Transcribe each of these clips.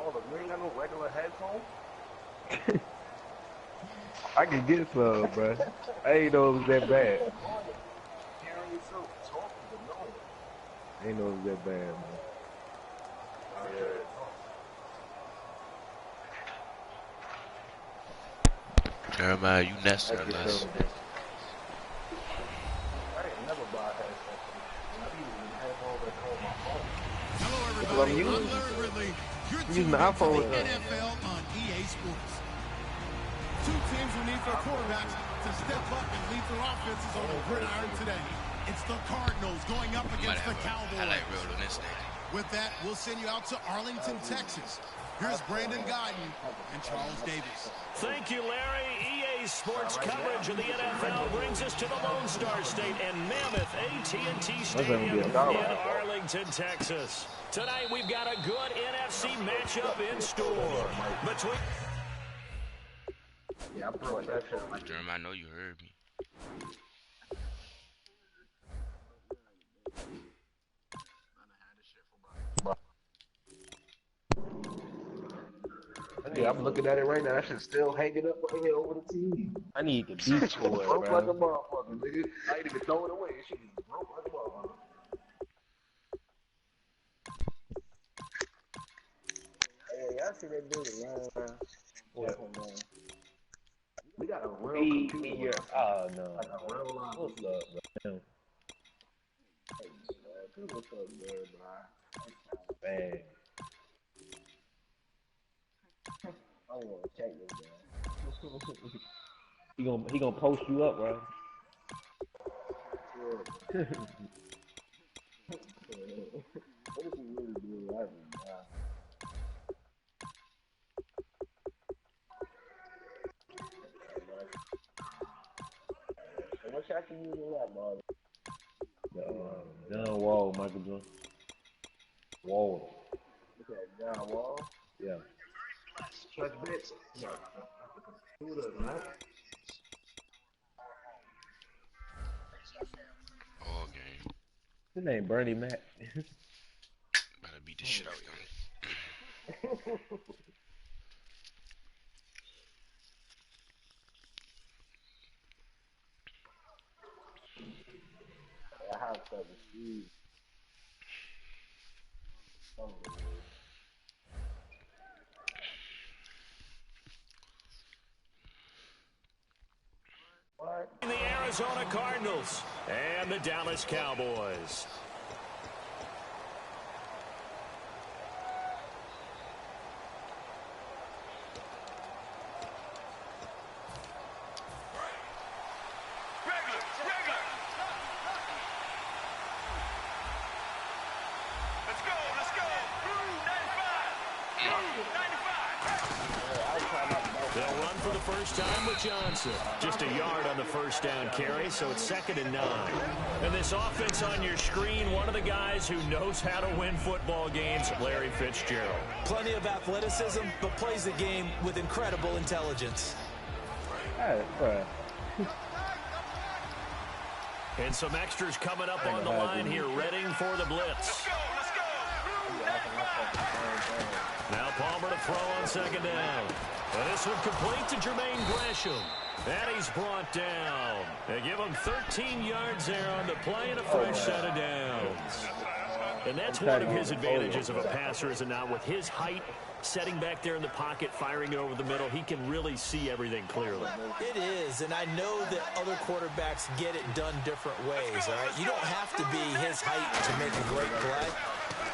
Hold up, you ain't got no regular headphones? I can get some, bro. I ain't know it was that bad. Hearing yourself talking, but no. I ain't know it was that bad, man. Jeremiah, you nesting or less. I ain't never buy headphones. I be using headphones that come on my phone. Hello, everybody. I'm Larry Ridley. You're tuned into the NFL on EA Sports. Two teams who need their quarterbacks to step up and lead their offenses on the gridiron today. It's the Cardinals going up against the Cowboys. With that, we'll send you out to Arlington, Texas. Here's Brandon Guyton and Charles Davis. Thank you, Larry. EA Sports coverage of the NFL brings us to the Lone Star State and Mammoth AT&T Stadium in Arlington, Texas. Tonight, we've got a good NFC matchup in store between... Yeah, I brought that shit. Jeremiah, I know you heard me. Yeah, I'm looking at it right now. That shit's still hanging up right here over the TV. I need the beat for it, broke like a bro. motherfucker, nigga. I ain't even throw it away. It should be broke like a motherfucker. Hey, y'all see that dude around? We got a real computer. Oh, no. Like a real line. What's up, bro? Hey, what's up, man, bro? Man. I don't want to check this guy. He gonna post you up, bro. What if he really do right now? What shot you using that, bro? John Wall, Michael Jordan. Wall. Look at John Wall. Yeah. Stretch bits. Who does, man? All game. His name Bernie Mac. Better beat the shit out of him. That house stuff is huge. The Arizona Cardinals and the Dallas Cowboys. They'll run for the first time with Johnson. Just a yard on the first down carry, so it's 2nd and 9. And this offense on your screen, one of the guys who knows how to win football games, Larry Fitzgerald. Plenty of athleticism, but plays the game with incredible intelligence. Hey, bro. And some extras coming up on the line here, readying for the blitz. Now Palmer to throw on 2nd down. And this one complete to Jermaine Gresham. And he's brought down. They give him 13 yards there on the play and a fresh set of downs. And that's one of his advantages of a passer, is it not? With his height, setting back there in the pocket, firing it over the middle, he can really see everything clearly. It is, and I know that other quarterbacks get it done different ways, all right? You don't have to be his height to make a great play.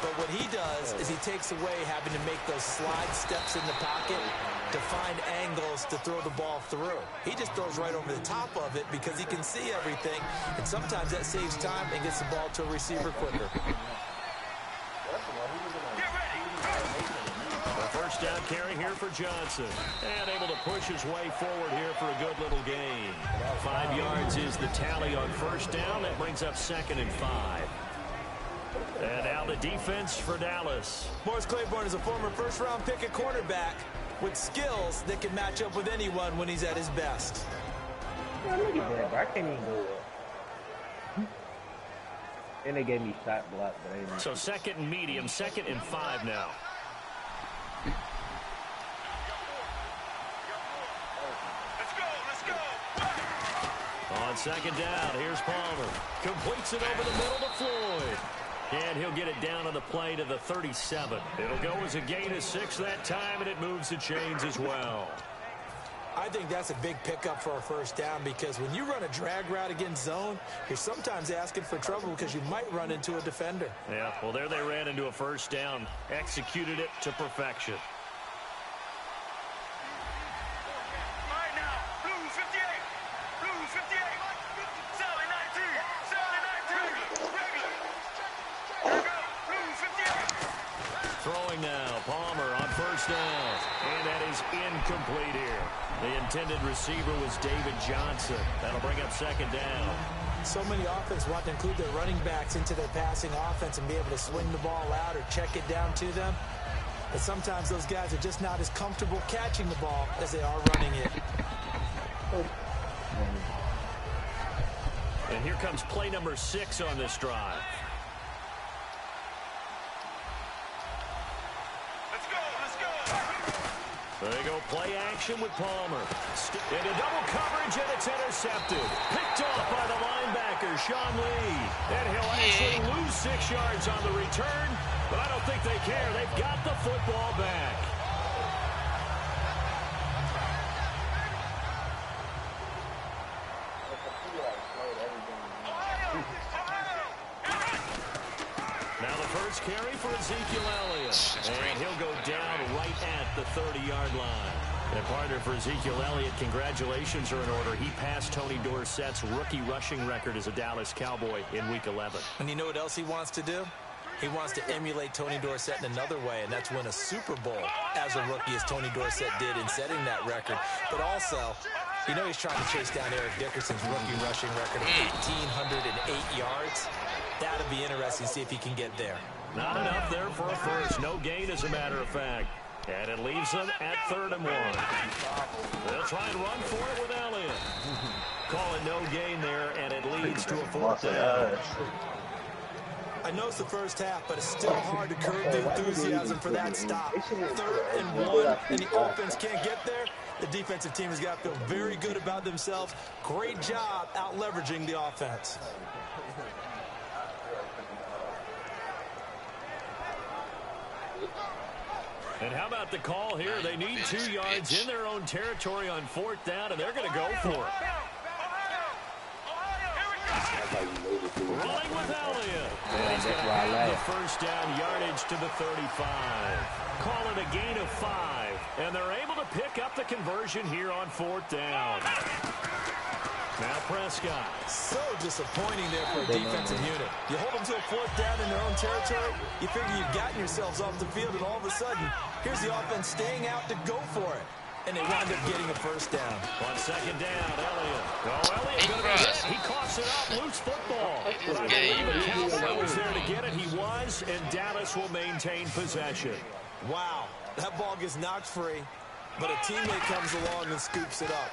But what he does is he takes away having to make those slide steps in the pocket to find angles to throw the ball through. He just throws right over the top of it because he can see everything, and sometimes that saves time and gets the ball to a receiver quicker. The first down carry here for Johnson. And able to push his way forward here for a good little gain. 5 yards is the tally on first down. That brings up 2nd and 5. And now the defense for Dallas. Morris Claiborne is a former first-round pick at cornerback with skills that can match up with anyone when he's at his best. Yeah, look at that, bro. I can't even go up. And they gave me shot block, but I didn't. So 2nd and medium, 2nd and 5 now. On second down, here's Palmer. Completes it over the middle to Floyd. And he'll get it down on the play to the 37. It'll go as a gain of 6 that time, and it moves the chains as well. I think that's a big pickup for a first down because when you run a drag route against zone, you're sometimes asking for trouble because you might run into a defender. Yeah, well, there they ran into a first down. Executed it to perfection. Throwing now, Palmer on first down. And that is incomplete here. The intended receiver was David Johnson. That'll bring up second down. So many offenses want to include their running backs into their passing offense and be able to swing the ball out or check it down to them. But sometimes those guys are just not as comfortable catching the ball as they are running it. And here comes play number 6 on this drive. They go play action with Palmer. Into double coverage, and it's intercepted. Picked off by the linebacker, Sean Lee. And he'll actually lose 6 yards on the return, but I don't think they care. They've got the football back. Now the first carry for Ezekiel Elliott. And he'll go down right at the 30-yard line. And partner for Ezekiel Elliott, congratulations are in order. He passed Tony Dorsett's rookie rushing record as a Dallas Cowboy in Week 11. And you know what else he wants to do? He wants to emulate Tony Dorsett in another way, and that's win a Super Bowl as a rookie, as Tony Dorsett did in setting that record. But also, you know he's trying to chase down Eric Dickerson's rookie rushing record of 1,808 yards. That'll be interesting to see if he can get there. Not enough there for a first. No gain, as a matter of fact. And it leaves them at 3rd and 1. They'll try and run for it with Elliott. Call it no gain there, and it leads to a 4th down. I know it's the first half, but it's still hard to curb the enthusiasm for that stop. 3rd and 1, and the offense can't get there. The defensive team has got to feel very good about themselves. Great job out-leveraging the offense. And how about the call here? They need 2 yards in their own territory on 4th down, and they're going to go for it. Rolling with Elliott. And he's going to have the first down yardage to the 35. Call it a gain of 5. And they're able to pick up the conversion here on 4th down. Now Prescott. So disappointing there for a defensive unit. You hold them to a 4th down in their own territory, you figure you've gotten yourselves off the field, and all of a sudden, here's the offense staying out to go for it. And they wind up getting a first down. On second down, Elliott. Oh, Elliott going to be hit. He coughs it up. Loose football. Cowboy was there to get it. He was, and Dallas will maintain possession. Wow. That ball gets knocked free, but a teammate comes along and scoops it up.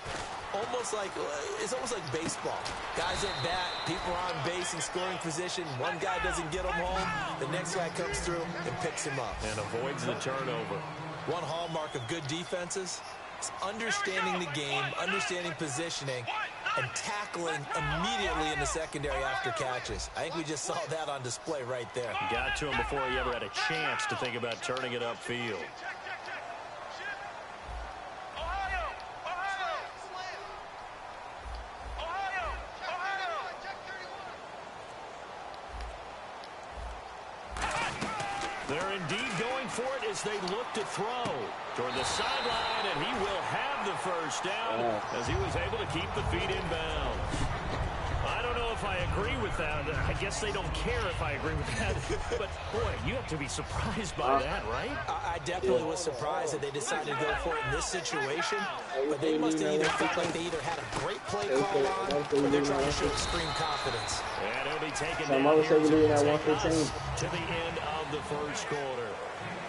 It's almost like baseball. Guys at bat, people are on base in scoring position. One guy doesn't get him home. The next guy comes through and picks him up. And avoids the turnover. One hallmark of good defenses is understanding the game, understanding positioning, and tackling immediately in the secondary after catches. I think we just saw that on display right there. Got to him before he ever had a chance to think about turning it upfield. They're indeed going for it as they look to throw toward the sideline, and he will have the first down as he was able to keep the feet in bounds. I don't know if I agree with that. I guess they don't care if I agree with that. But, boy, you have to be surprised by that, right? I definitely was surprised that they decided to go for it in this situation. But they must have either felt like they either had a great play call on or they're trying to show extreme confidence. And it'll be taken down here to the end of the first quarter.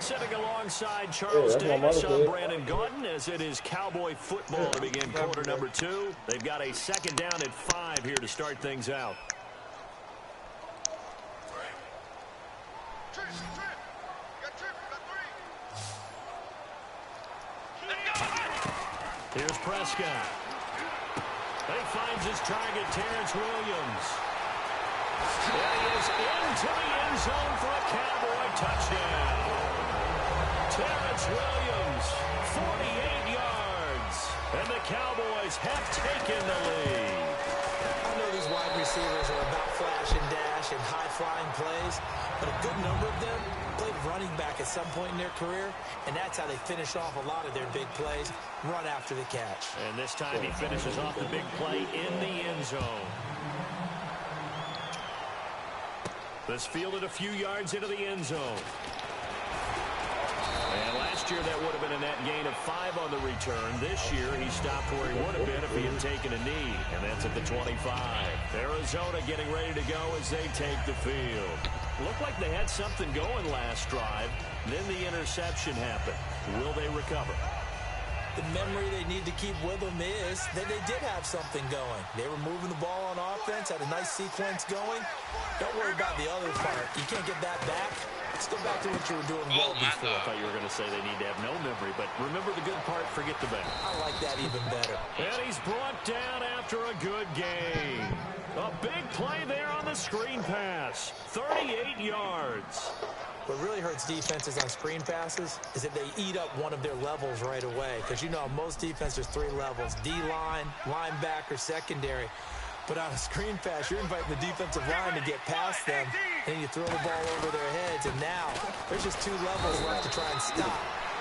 Sitting alongside Charles Davis, I'm Brandon Gaudin, as it is Cowboy football to begin quarter number 2. They've got a second down at 5 here to start things out. Here's Prescott. He finds his target, Terrence Williams. And he is into the end zone for a Cowboy touchdown. Terrence Williams, 48 yards. And the Cowboys have taken the lead. I know these wide receivers are about flash and dash and high-flying plays, but a good number of them played running back at some point in their career, and that's how they finish off a lot of their big plays, run after the catch. And this time he finishes off the big play in the end zone. This fielded a few yards into the end zone. And last year that would have been a net gain of 5 on the return. This year he stopped where he would have been if he had taken a knee, and that's at the 25. Arizona getting ready to go as they take the field. Looked like they had something going last drive. Then the interception happened. Will they recover? The memory they need to keep with them is that they did have something going. They were moving the ball on offense, had a nice sequence going. Don't worry about the other part. You can't get that back. Let's go back to what you were doing well before. I thought you were going to say they need to have no memory, but remember the good part, forget the bad. I like that even better. And he's brought down after a good game. A big play there on the screen pass. 38 yards. What really hurts defenses on screen passes is that they eat up one of their levels right away. Because you know, most defenses, 3 levels. D-line, linebacker, secondary. But on a screen pass, you're inviting the defensive line to get past them, and you throw the ball over their heads, and now there's just 2 levels left to try and stop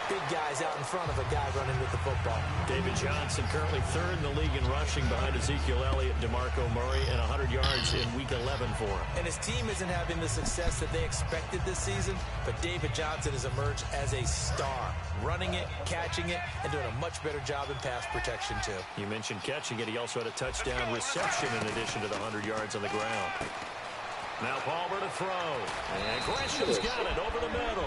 big guys out in front of a guy running with the football. David Johnson currently 3rd in the league in rushing behind Ezekiel Elliott, DeMarco Murray, and 100 yards in Week 11 for him. And his team isn't having the success that they expected this season, but David Johnson has emerged as a star, running it, catching it, and doing a much better job in pass protection, too. You mentioned catching it. He also had a touchdown reception in addition to the 100 yards on the ground. Now Palmer to throw. And Gresham's got it over the middle.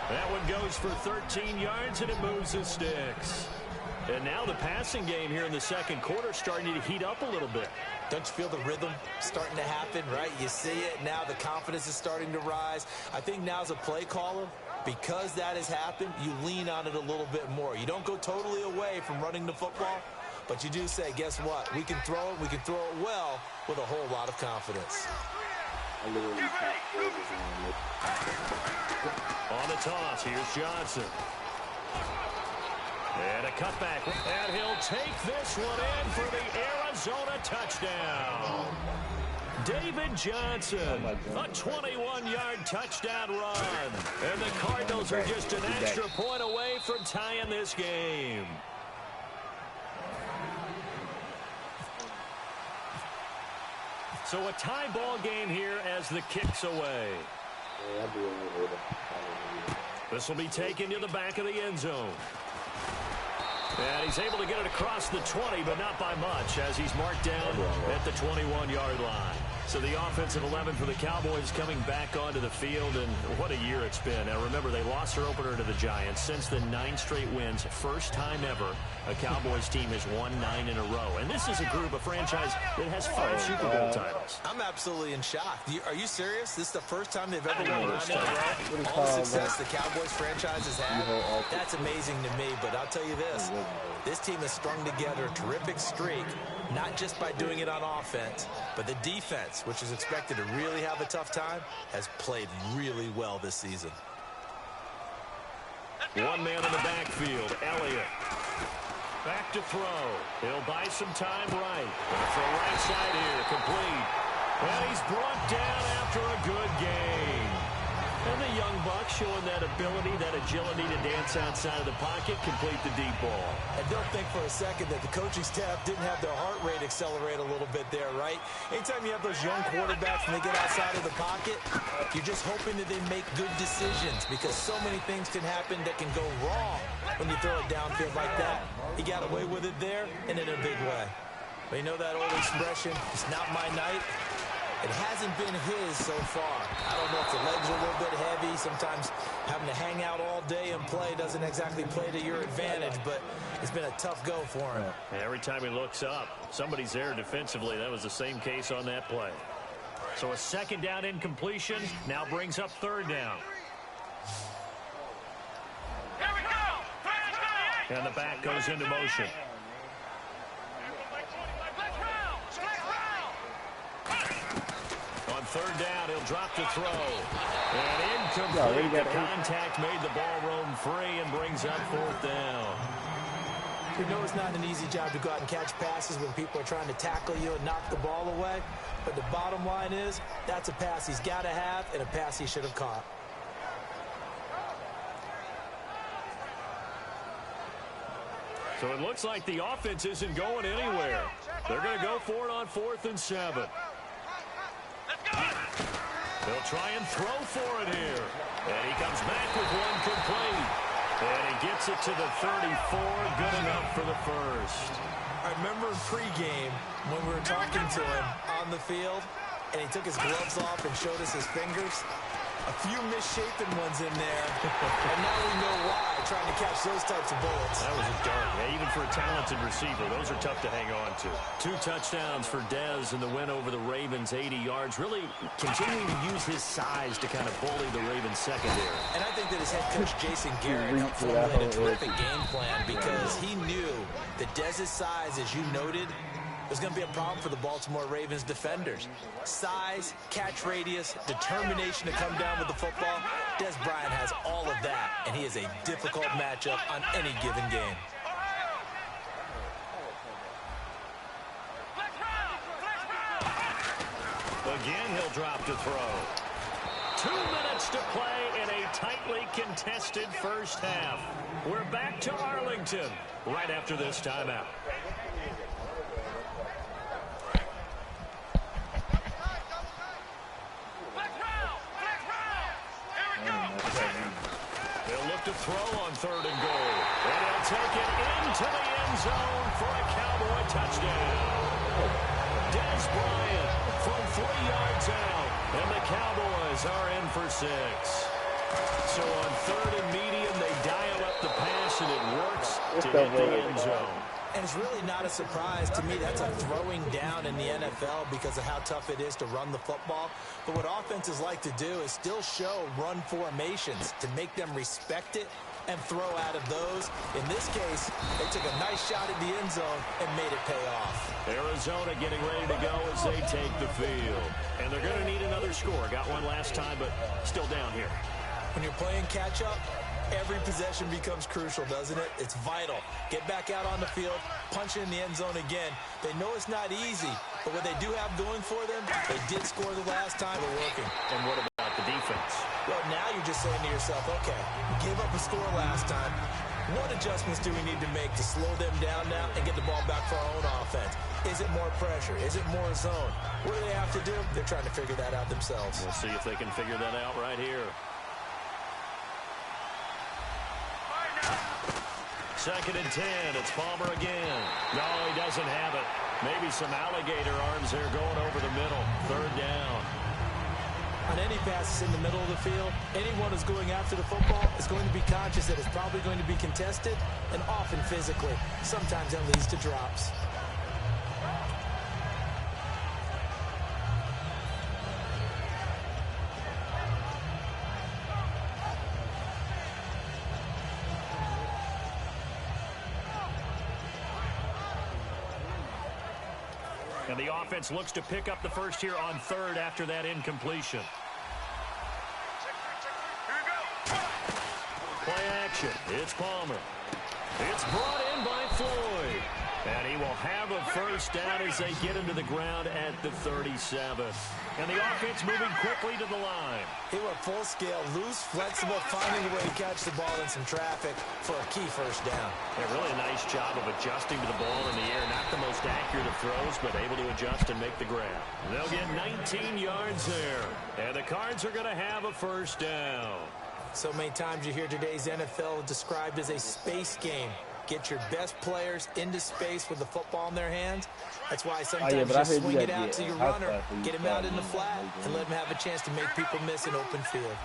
That one goes for 13 yards, and it moves the sticks. And now the passing game here in the second quarter starting to heat up a little bit. Don't you feel the rhythm starting to happen, right? You see it. Now the confidence is starting to rise. I think now as a play caller, because that has happened, you lean on it a little bit more. You don't go totally away from running the football, but you do say, guess what? We can throw it. We can throw it well with a whole lot of confidence. On the toss, here's Johnson. And a cutback. And he'll take this one in for the Arizona touchdown. David Johnson, a 21-yard touchdown run. And the Cardinals are just an extra point away from tying this game. So a tie ball game here as the kick's away. This will be taken to the back of the end zone. And he's able to get it across the 20, but not by much, as he's marked down at the 21-yard line. So the offensive 11 for the Cowboys coming back onto the field, and what a year it's been. Now remember, they lost their opener to the Giants. Since then, 9 straight wins. First time ever a Cowboys team has won 9 in a row. And this is a group, a franchise that has 5 Super Bowl titles. I'm absolutely in shock. Are you serious? This is the first time they've ever won 9 in a row? All the success the Cowboys franchise has had, that's amazing to me. But I'll tell you this team has strung together a terrific streak, not just by doing it on offense, but the defense, which is expected to really have a tough time, has played really well this season. One man in the backfield, Elliott. Back to throw. He'll buy some time right. For right side here, complete. And he's brought down after a good game. And the young buck showing that ability, that agility to dance outside of the pocket, complete the deep ball. And don't think for a second that the coaching staff didn't have their heart rate accelerate a little bit there, right? Anytime you have those young quarterbacks and they get outside of the pocket, you're just hoping that they make good decisions, because so many things can happen that can go wrong when you throw it downfield like that. He got away with it there and in a big way. But you know that old expression, it's not my night? It hasn't been his so far. I don't know if the legs are a little bit heavy. Sometimes having to hang out all day and play doesn't exactly play to your advantage, but it's been a tough go for him. And every time he looks up, somebody's there defensively. That was the same case on that play. So a second down incompletion now brings up third down. And the back goes into motion. third down, he'll drop to throw. And incomplete. The contact made the ball roam free and brings up fourth down. You know it's not an easy job to go out and catch passes when people are trying to tackle you and knock the ball away. But the bottom line is, that's a pass he's got to have and a pass he should have caught. So it looks like the offense isn't going anywhere. They're going to go for it on 4th and 7. They'll try and throw for it here. And he comes back with one complete. And he gets it to the 34, good enough for the first. I remember in pregame when we were talking to him on the field, and he took his gloves off and showed us his fingers. A few misshapen ones in there, and now we know why, trying to catch those types of bullets. That was a dart. Yeah, even for a talented receiver, those are tough to hang on to. 2 touchdowns for Dez in the win over the Ravens, 80 yards. Really continuing to use his size to kind of bully the Ravens secondary. And I think that his head coach, Jason Garrett, helped formulate a terrific game plan because he knew that Dez's size, as you noted, was going to be a problem for the Baltimore Ravens defenders. Size, catch radius, determination to come down with the football. Dez Bryant has all of that, and he is a difficult matchup on any given game. Again, he'll drop to throw. 2 minutes to play in a tightly contested first half. We're back to Arlington right after this timeout. They'll look to throw on 3rd and goal. And he'll take it into the end zone for a Cowboy touchdown. Dez Bryant from 3 yards out. And the Cowboys are in for 6. So on 3rd and medium, they dial up the pass, and it works to hit the end zone. And it's really not a surprise to me. That's a throwing down in the NFL because of how tough it is to run the football. But what offenses like to do is still show run formations to make them respect it and throw out of those. In this case, they took a nice shot at the end zone and made it pay off. Arizona getting ready to go as they take the field. And they're going to need another score. Got one last time, but still down here. When you're playing catch-up, every possession becomes crucial, doesn't it? It's vital. Get back out on the field, punch it in the end zone again. They know it's not easy, but what they do have going for them, they did score the last time. They're working. And what about the defense? Well, now you're just saying to yourself, okay, we gave up a score last time. What adjustments do we need to make to slow them down now and get the ball back for our own offense? Is it more pressure? Is it more zone? What do they have to do? They're trying to figure that out themselves. We'll see if they can figure that out right here. 2nd and 10. It's Palmer again. No, he doesn't have it. Maybe some alligator arms there going over the middle. 3rd down. On any passes in the middle of the field, anyone who's going after the football is going to be conscious that it's probably going to be contested and often physically. Sometimes that leads to drops. And the offense looks to pick up the first here on 3rd after that incompletion. Play action. It's Palmer. It's brought in by Floyd. And he will have a first down as they get into the ground at the 37. And the offense moving quickly to the line. They were full scale, loose, flexible, finding a way to catch the ball in some traffic for a key first down. Yeah, really a nice job of adjusting to the ball in the air. Not the most accurate of throws, but able to adjust and make the grab. They'll get 19 yards there. And the Cards are going to have a first down. So many times you hear today's NFL described as a space game. Get your best players into space with the football in their hands. That's why sometimes you swing it out to your runner, get him out in the flat, and let him have a chance to make people miss an open field.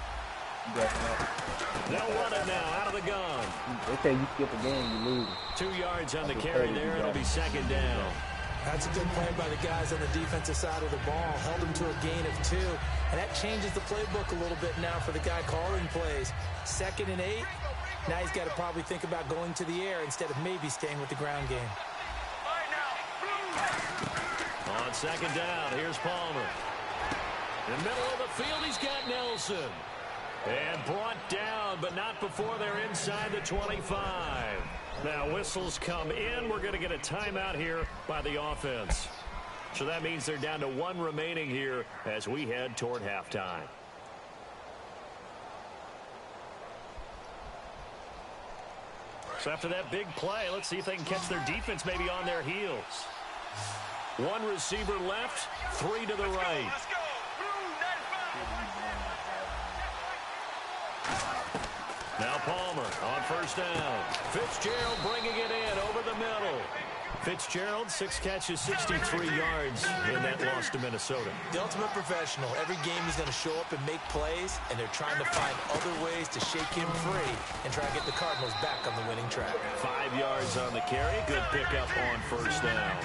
They'll run it now out of the gun. They say you skip a game, you lose. 2 yards on the carry there. It'll be 2nd down. That's a good play by the guys on the defensive side of the ball. Held him to a gain of 2. And that changes the playbook a little bit now for the guy calling plays. 2nd and 8. Now he's got to probably think about going to the air instead of maybe staying with the ground game. On 2nd down, here's Palmer. In the middle of the field, he's got Nelson. And brought down, but not before they're inside the 25. Now whistles come in. We're going to get a timeout here by the offense. So that means they're down to 1 remaining here as we head toward halftime. So after that big play, let's see if they can catch their defense maybe on their heels. 1 receiver left, 3 to the right. Now Palmer on first down. Fitzgerald bringing it in over the middle. Fitzgerald, 6 catches, 63 yards in that loss to Minnesota. The ultimate professional. Every game he's going to show up and make plays, and they're trying to find other ways to shake him free and try to get the Cardinals back on the winning track. 5 yards on the carry. Good pickup on first down.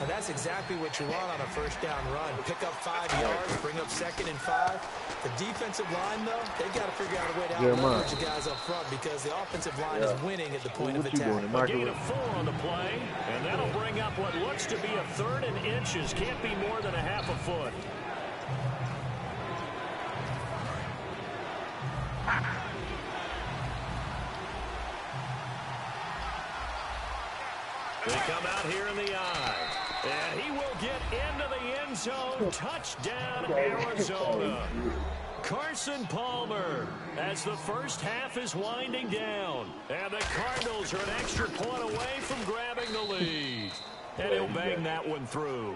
And that's exactly what you want on a first down run. Pick up 5 yards, bring up 2nd and 5. The defensive line, though, they've got to figure out a way to out-leverage the guys up front because the offensive line is winning at the point of attack. A gain of 4 on the play, and that'll bring up what looks to be a 3rd and inches. Can't be more than a half a foot. They come out here in the eye. And he will get into the end zone. Touchdown, Arizona. Carson Palmer as the first half is winding down. And the Cardinals are an extra point away from grabbing the lead. And he'll bang that one through.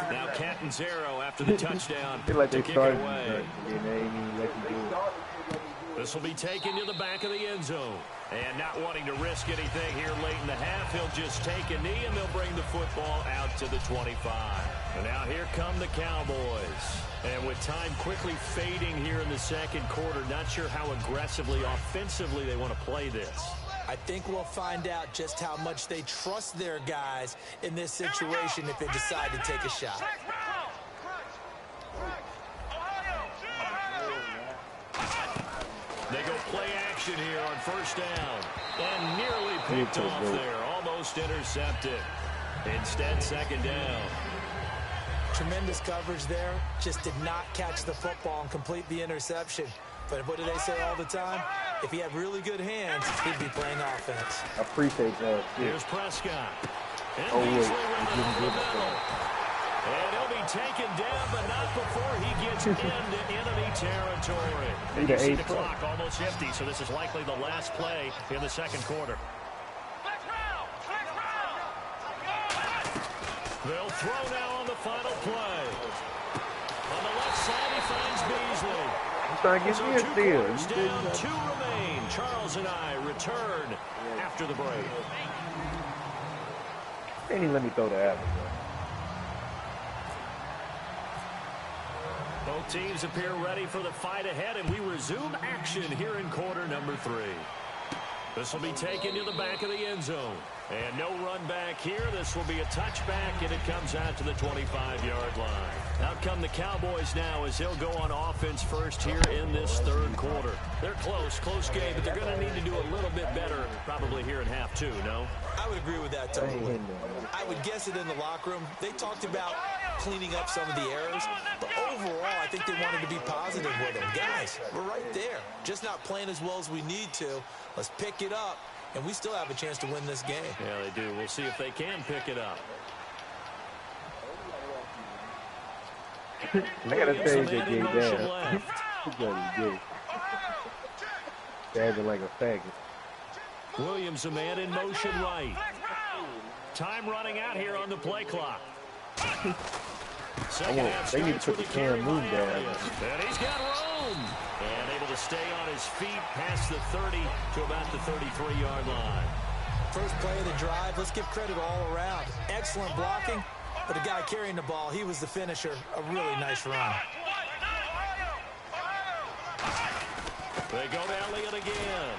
Now Catanzaro after the touchdown to kick it away. This will be taken to the back of the end zone. And not wanting to risk anything here late in the half, he'll just take a knee and they'll bring the football out to the 25. And now here come the Cowboys. And with time quickly fading here in the second quarter, not sure how aggressively, offensively they want to play this. I think we'll find out just how much they trust their guys in this situation if they decide to take a shot. They go play action here on first down. And nearly picked off there. Almost intercepted. Instead, second down. Tremendous coverage there. Just did not catch the football and complete the interception. But what do they say all the time? If he had really good hands, he'd be playing offense. I appreciate that. Here's Prescott. And oh, wait. And he'll be taken down, but not before he gets into enemy territory. And you see the clock almost empty, so this is likely the last play in the second quarter. They'll throw now on the final play. On the left side, he finds Beasley. I'm trying to get me a steal. Down, 2 remain. Charles and I return after the break. They didn't let me throw the apple. Both teams appear ready for the fight ahead, and we resume action here in quarter number 3. This will be taken to the back of the end zone. And no run back here. This will be a touchback, and it comes out to the 25-yard line. Out come the Cowboys now as they'll go on offense first here in this third quarter. They're close game, but they're going to need to do a little bit better probably here in half 2, no? I would agree with that totally. I would guess it in the locker room. They talked about cleaning up some of the errors, but overall, I think they wanted to be positive with them. Guys, we're right there. Just not playing as well as we need to. Let's pick it up, and we still have a chance to win this game. Yeah, they do. We'll see if they can pick it up. I gotta tell you, they gave that. Dabbing like a faggot. Williams, a man in motion right. Time running out here on the play clock. They need to put the Cam Moon down. And he's got room. And able to stay on his feet past the 30 to about the 33-yard line. First play of the drive, let's give credit all around. Excellent blocking, but the guy carrying the ball, he was the finisher. A really nice run. They go to Elliott again.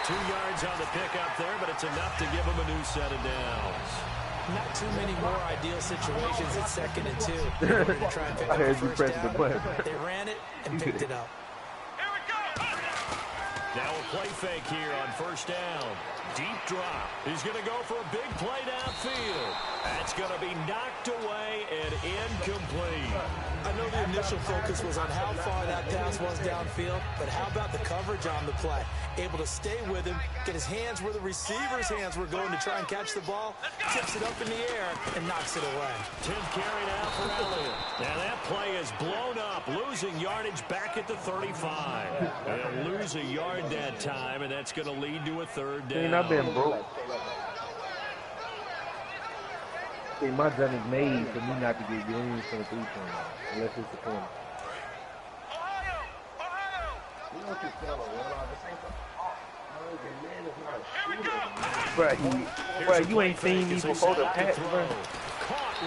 2 yards on the pickup there, but it's enough to give him a new set of downs. Not too many more ideal situations at 2nd and 2. In order to try and pick up the first down. They ran it and picked it up. Now a play fake here on first down. Deep drop. He's going to go for a big play downfield. That's going to be knocked away and incomplete. I know the initial focus was on how far that pass was downfield, but how about the coverage on the play? Able to stay with him, get his hands where the receiver's hands were going to try and catch the ball, tips it up in the air, and knocks it away. 10th carry now for Elliott. Now that play is blown up, losing yardage back at the 35. They'll lose a yard that time, and that's going to lead to a third down. I've been broke. See, my gun is made for me not to get greens from the 3-point unless it's the corner. Bro, you ain't seen me before the patch, bro.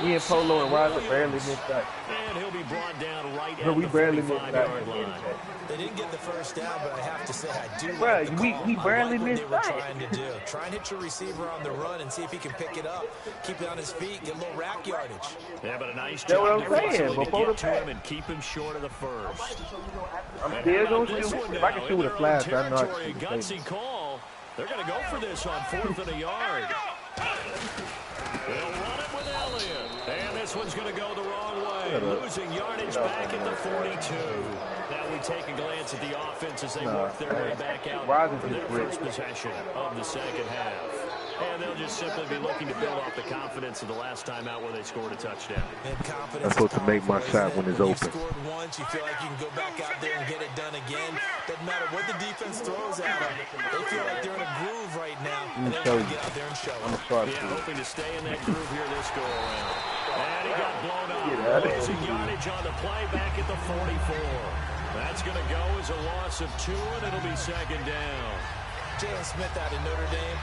Me and Polo and Roger barely missed that. And he'll be brought down right at we the barely missed that. 45-yard line. They didn't get the first down, but I have to say I do Bro, like the call. we barely missed what they that. were trying to do. Try and hit your receiver on the run and see if he can pick it up. Keep it on his feet, get a little rack yardage. Yeah, but a nice That's what job I'm saying, defensively to before get the to him pass. and keep him short of the first. I'm And still how about gonna this shoot. one If I can now? shoot with a In flash, their I know I own can territory, shoot a with a gutsy call. They're going to go for this on 4th and a yard. They'll run it with Elliott. And this one's going to go the wrong way. Losing yardage back at the 42. Now we take a glance at the offense as they work their way back out for their first possession of the second half. And they'll just simply be looking to build off the confidence of the last time out where they scored a touchdown. And confidence I'm supposed to make my shot when it's open. You scored once, you feel like you can go back out there and get it done again. Doesn't matter what the defense throws at them. They feel like they're in a groove right now, and they want to get out there and show it. Yeah, hoping to stay in that groove here this go around. And he got blown up. Losing yardage on the play back at the 44. That's going to go as a loss of 2, and it'll be second down. Jalen Smith out of Notre Dame.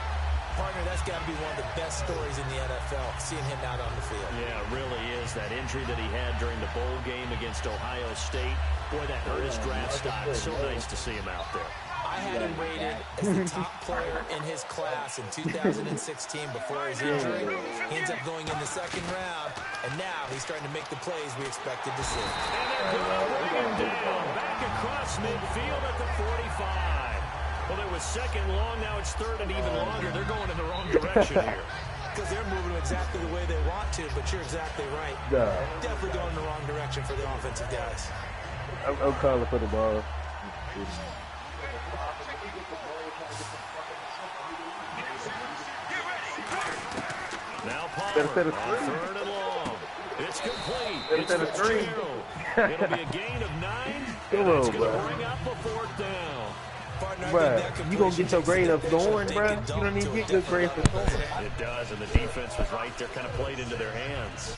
Partner, that's got to be one of the best stories in the NFL, seeing him out on the field. Yeah, it really is. That injury that he had during the bowl game against Ohio State, boy, that hurt his draft stock. So nice to see him out there. I had him rated as the top player in his class in 2016 before his injury. He ends up going in the second round, and now he's starting to make the plays we expected to see. And they're going to bring him down back across midfield at the 45. Well, it was second long, now it's third and even longer. They're going in the wrong direction here. Because they're moving exactly the way they want to, but you're exactly right. Definitely going in the wrong direction for the offensive guys. I'm calling for the ball. Now Palmer on 3rd and long. It's complete. It's Fitzgerald. It'll be a gain of 9. And it's going to bring up a 4th down. Bruh, you gonna get your grade up scoring, bruh? You don't need to get good grades for scoring. It does, and the defense was right there, kind of played into their hands.